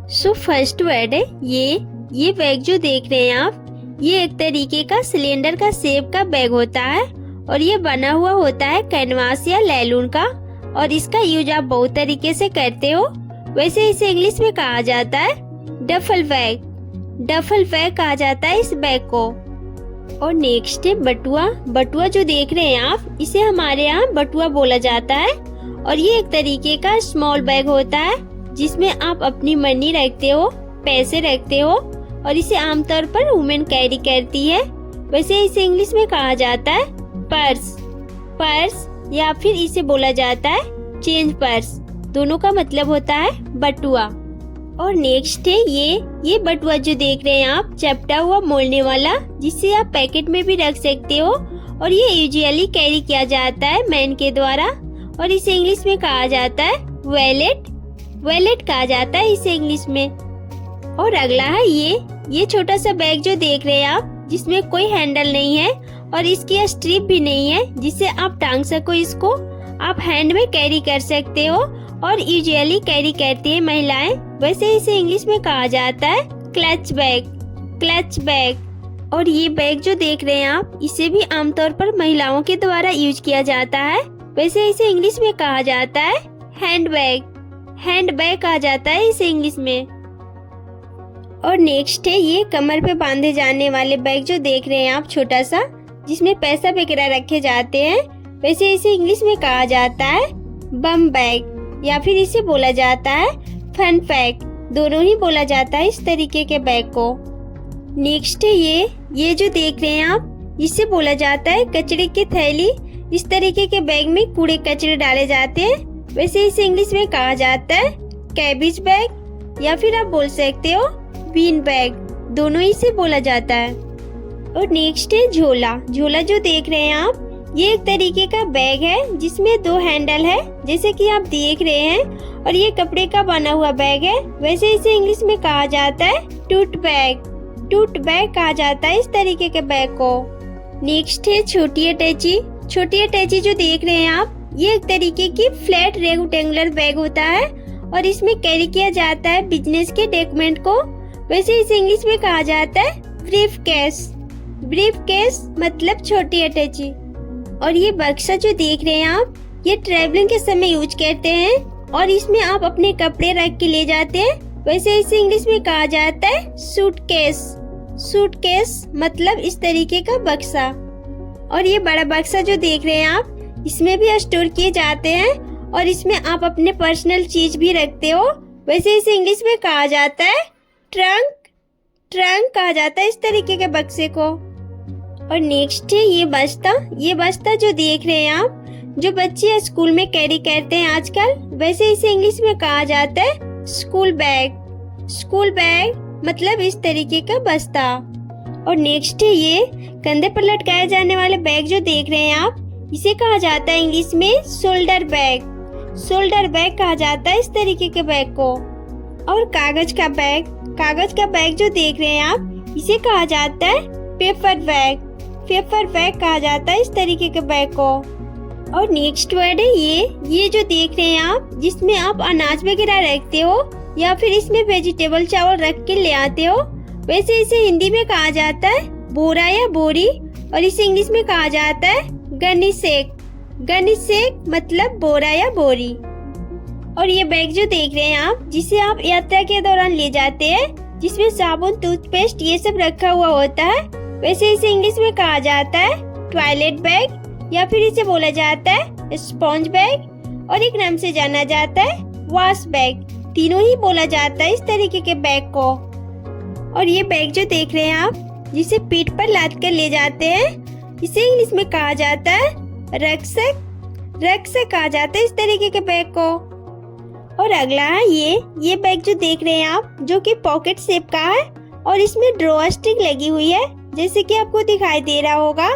So first word है ये bag जो देख रहे हैं आप, ये एक तरीके का सिलेंडर का शेप का बैग होता है और ये बना हुआ होता है कैनवास या लैलून का और इसका यूज आप बहुत तरीके से करते हो। वैसे इसे इंग्लिश में कहा जाता है डफल बैग। डफल बैग कहा जाता है इस बैग को। और नेक्स्ट है बटुआ। बटुआ जो देख रहे हैं आप, इसे हमारे यहाँ बटुआ बोला जाता है और ये एक तरीके का स्मॉल बैग होता है जिसमें आप अपनी मनी रखते हो, पैसे रखते हो और इसे आमतौर पर वुमेन कैरी करती है। वैसे इसे इंग्लिश में कहा जाता है पर्स। पर्स या फिर इसे बोला जाता है चेंज पर्स। दोनों का मतलब होता है बटुआ। और नेक्स्ट है ये बटुआ जो देख रहे हैं आप, चपटा हुआ मोड़ने वाला, जिसे आप पैकेट में भी रख सकते हो और ये यूजुअली कैरी किया जाता है मैन के द्वारा और इसे इंग्लिश में कहा जाता है वैलेट। वैलेट कहा जाता है इसे इंग्लिश में। और अगला है ये छोटा सा बैग जो देख रहे हैं आप, जिसमें कोई हैंडल नहीं है और इसकी स्ट्रिप भी नहीं है जिससे आप टांग सको इसको। आप हैंड में कैरी कर सकते हो और यूजुअली कैरी करती है महिलाएं। वैसे इसे इंग्लिश में कहा जाता है क्लच बैग। Clutch bag. और ये बैग जो देख रहे हैं आप, इसे भी आमतौर पर महिलाओं के द्वारा यूज किया जाता है। वैसे इसे इंग्लिश में कहा जाता है हैंड बैग। हैंड बैग कहा जाता है इसे इंग्लिश में। और नेक्स्ट है ये कमर पे बांधे जाने वाले बैग जो देख रहे हैं आप, छोटा सा, जिसमें पैसा वगैरह रखे जाते हैं। वैसे इसे इंग्लिश में कहा जाता है बम बैग या फिर इसे बोला जाता है फन पैक। दोनों ही बोला जाता है इस तरीके के बैग को। नेक्स्ट है ये जो देख रहे हैं आप, इसे बोला जाता है कचरे की थैली। इस तरीके के बैग में कूड़े कचरे डाले जाते हैं। वैसे इसे इंग्लिश में कहा जाता है कैबिज बैग या फिर आप बोल सकते हो बीन बैग। दोनों ही से बोला जाता है। और नेक्स्ट है झोला। झोला जो देख रहे हैं आप, ये एक तरीके का बैग है जिसमें दो हैंडल है, जैसे कि आप देख रहे हैं, और ये कपड़े का बना हुआ बैग है। वैसे इसे इंग्लिश में कहा जाता है टूट बैग। टूट बैग कहा जाता है इस तरीके के बैग को। नेक्स्ट है छोटी अटैची। छोटी अटैची जो देख रहे हैं आप, ये एक तरीके की फ्लैट रेक्टेंगुलर बैग होता है और इसमें कैरी किया जाता है बिजनेस के डॉक्यूमेंट को। वैसे इसे इंग्लिश में कहा जाता है ब्रीफ केस। ब्रीफ केस मतलब छोटी अटैची। और ये बक्सा जो देख रहे हैं आप, ये ट्रैवलिंग के समय यूज करते हैं और इसमें आप अपने कपड़े रख के ले जाते हैं। वैसे इसे इंग्लिश में कहा जाता है सूटकेस। सूटकेस मतलब इस तरीके का बक्सा। और ये बड़ा बक्सा जो देख रहे हैं आप, इसमें भी स्टोर किए जाते हैं और इसमें आप अपने पर्सनल चीज भी रखते हो। वैसे इसे इंग्लिश में कहा जाता है ट्रंक। ट्रंक कहा जाता है इस तरीके के बक्से को। और नेक्स्ट है ये बस्ता। ये बस्ता जो देख रहे हैं आप, जो बच्चे स्कूल में कैरी करते हैं आजकल। वैसे इसे इंग्लिश में कहा जाता है स्कूल बैग। स्कूल बैग मतलब इस तरीके का बस्ता। और नेक्स्ट है ये कंधे पर लटकाए जाने वाले बैग जो देख रहे हैं आप, इसे कहा जाता है इंग्लिश में शोल्डर बैग। शोल्डर बैग कहा जाता है इस तरीके के बैग को। और कागज का बैग। कागज का बैग जो देख रहे हैं आप, इसे कहा जाता है पेपर बैग। पेपर बैग कहा जाता है इस तरीके के बैग को। और नेक्स्ट वर्ड है ये जो देख रहे हैं आप, जिसमें आप अनाज वगैरह रखते हो या फिर इसमें वेजिटेबल चावल रख के ले आते हो। वैसे इसे हिंदी में कहा जाता है बोरा या बोरी और इसे इंग्लिश में कहा जाता है गनी सेक। गनी सेक मतलब बोरा या बोरी। और ये बैग जो देख रहे हैं आप, जिसे आप यात्रा के दौरान ले जाते हैं, जिसमें साबुन, टूथपेस्ट ये सब रखा हुआ होता है। वैसे इसे इंग्लिश में कहा जाता है टॉयलेट बैग या फिर इसे बोला जाता है स्पॉन्ज बैग और एक नाम से जाना जाता है वॉश बैग। तीनों ही बोला जाता है इस तरीके के बैग को। और ये बैग जो देख रहे हैं आप, जिसे पीठ पर लाद कर ले जाते हैं, इसे इंग्लिश में कहा जाता है रक्सैक। रक्सैक कहा जाता है इस तरीके के बैग को। और अगला है ये बैग जो देख रहे हैं आप, जो कि पॉकेट शेप का है और इसमें ड्रॉ स्टिक लगी हुई है, जैसे कि आपको दिखाई दे रहा होगा।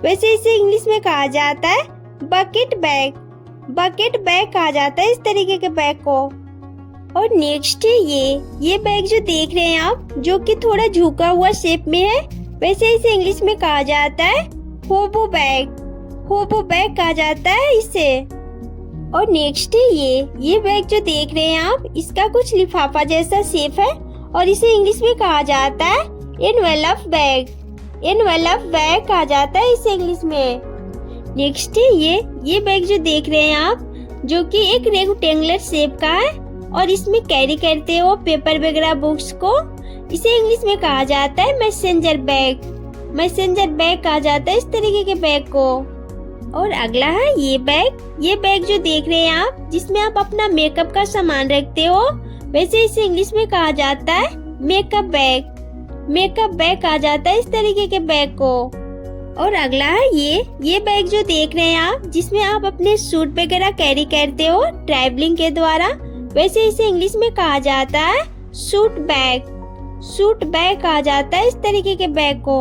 वैसे इसे इंग्लिश में कहा जाता है बकेट बैग। बकेट बैग कहा जाता है इस तरीके के बैग को। और नेक्स्ट है ये बैग जो देख रहे हैं आप, जो कि थोड़ा झुका हुआ शेप में है। वैसे इसे इंग्लिश में कहा जाता है होबो बैग। होबो बैग कहा जाता है इसे। और नेक्स्ट है ये बैग जो देख रहे हैं आप, इसका कुछ लिफाफा जैसा शेप है और इसे इंग्लिश में कहा जाता है एनवेलप बैग। एनवेलप बैग कहा जाता है इसे इंग्लिश में। नेक्स्ट है ये बैग जो देख रहे हैं आप, जो कि एक रेक्टेंगुलर शेप का है और इसमें कैरी करते हो पेपर वगैरह बुक्स को। इसे इंग्लिश में कहा जाता है मैसेंजर बैग। मैसेंजर बैग कहा जाता है इस तरीके के बैग को। और अगला है ये बैग जो देख रहे हैं आप, जिसमें आप अपना मेकअप का सामान रखते हो, वैसे इसे इंग्लिश में कहा जाता है मेकअप बैग। मेकअप बैग कहा जाता है इस तरीके के बैग को। और अगला है ये बैग जो देख रहे हैं आप, जिसमें आप अपने सूट वगैरह कैरी करते हो ट्रैवलिंग के द्वारा, वैसे इसे इंग्लिश में कहा जाता है सूट बैग। सूट बैग कहा जाता है इस तरीके के बैग को।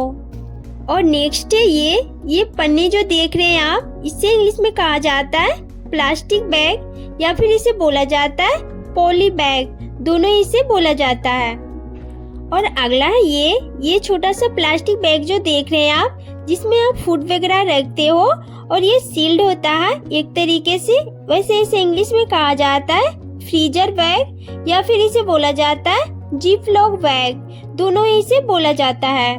और नेक्स्ट है ये पन्नी जो देख रहे हैं आप, इसे इंग्लिश में कहा जाता है प्लास्टिक बैग या फिर इसे बोला जाता है पॉली बैग, दोनों ही इसे बोला जाता है। और अगला है ये छोटा सा प्लास्टिक बैग जो देख रहे हैं आप, जिसमें आप फूड वगैरह रखते हो और ये सील्ड होता है एक तरीके से, वैसे इसे इंग्लिश में कहा जाता है फ्रीजर बैग या फिर इसे बोला जाता है जिपलॉक बैग, दोनों ही इसे बोला जाता है।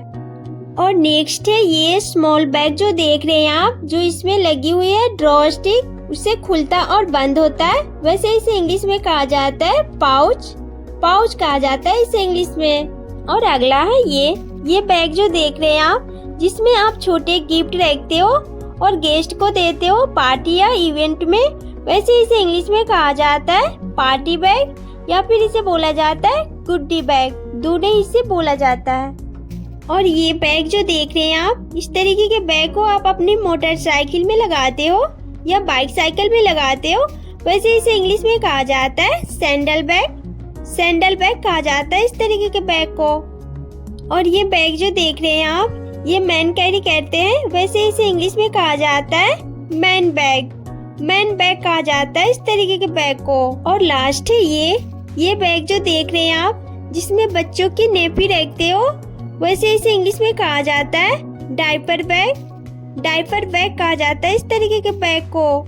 और नेक्स्ट है ये स्मॉल बैग जो देख रहे हैं आप, जो इसमें लगी हुई है ड्रॉ स्टिक, उसे खुलता और बंद होता है, वैसे इसे इंग्लिश में कहा जाता है पाउच कहा जाता है इसे इंग्लिश में। और अगला है ये बैग जो देख रहे हैं आप, जिसमें आप छोटे गिफ्ट रखते हो और गेस्ट को देते हो पार्टी या इवेंट में, वैसे इसे इंग्लिश में कहा जाता है पार्टी बैग या फिर इसे बोला जाता है गुड्डी बैग, दोनों ही इसे बोला जाता है। और ये बैग जो देख रहे हैं आप, इस तरीके के बैग को आप अपनी मोटरसाइकिल में लगाते हो या बाइक साइकिल में लगाते हो, वैसे इसे इंग्लिश में कहा जाता है सैंडल बैग। सैंडल बैग कहा जाता है इस तरीके के बैग को। और ये बैग जो देख रहे हैं आप, ये मैन कैरी करते हैं, वैसे इसे इंग्लिश में कहा जाता है मैन बैग। मैन बैग कहा जाता है इस तरीके के बैग को। और लास्ट है ये बैग जो देख रहे हैं आप, जिसमें बच्चों की नेपी रखते हो, वैसे इसे इंग्लिश में कहा जाता है डायपर बैग। डायपर बैग कहा जाता है इस तरीके के बैग को।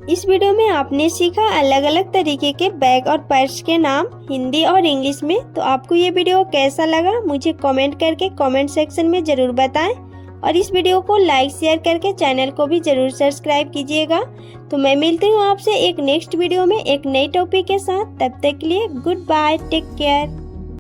इस वीडियो में आपने सीखा अलग अलग तरीके के बैग और पर्स के नाम हिंदी और इंग्लिश में। तो आपको ये वीडियो कैसा लगा मुझे कमेंट करके कमेंट सेक्शन में जरूर बताएं और इस वीडियो को लाइक शेयर करके चैनल को भी जरूर सब्सक्राइब कीजिएगा। तो मैं मिलती हूँ आपसे एक नेक्स्ट वीडियो में एक नई टॉपिक के साथ। तब तक के लिए गुड बाय, टेक केयर।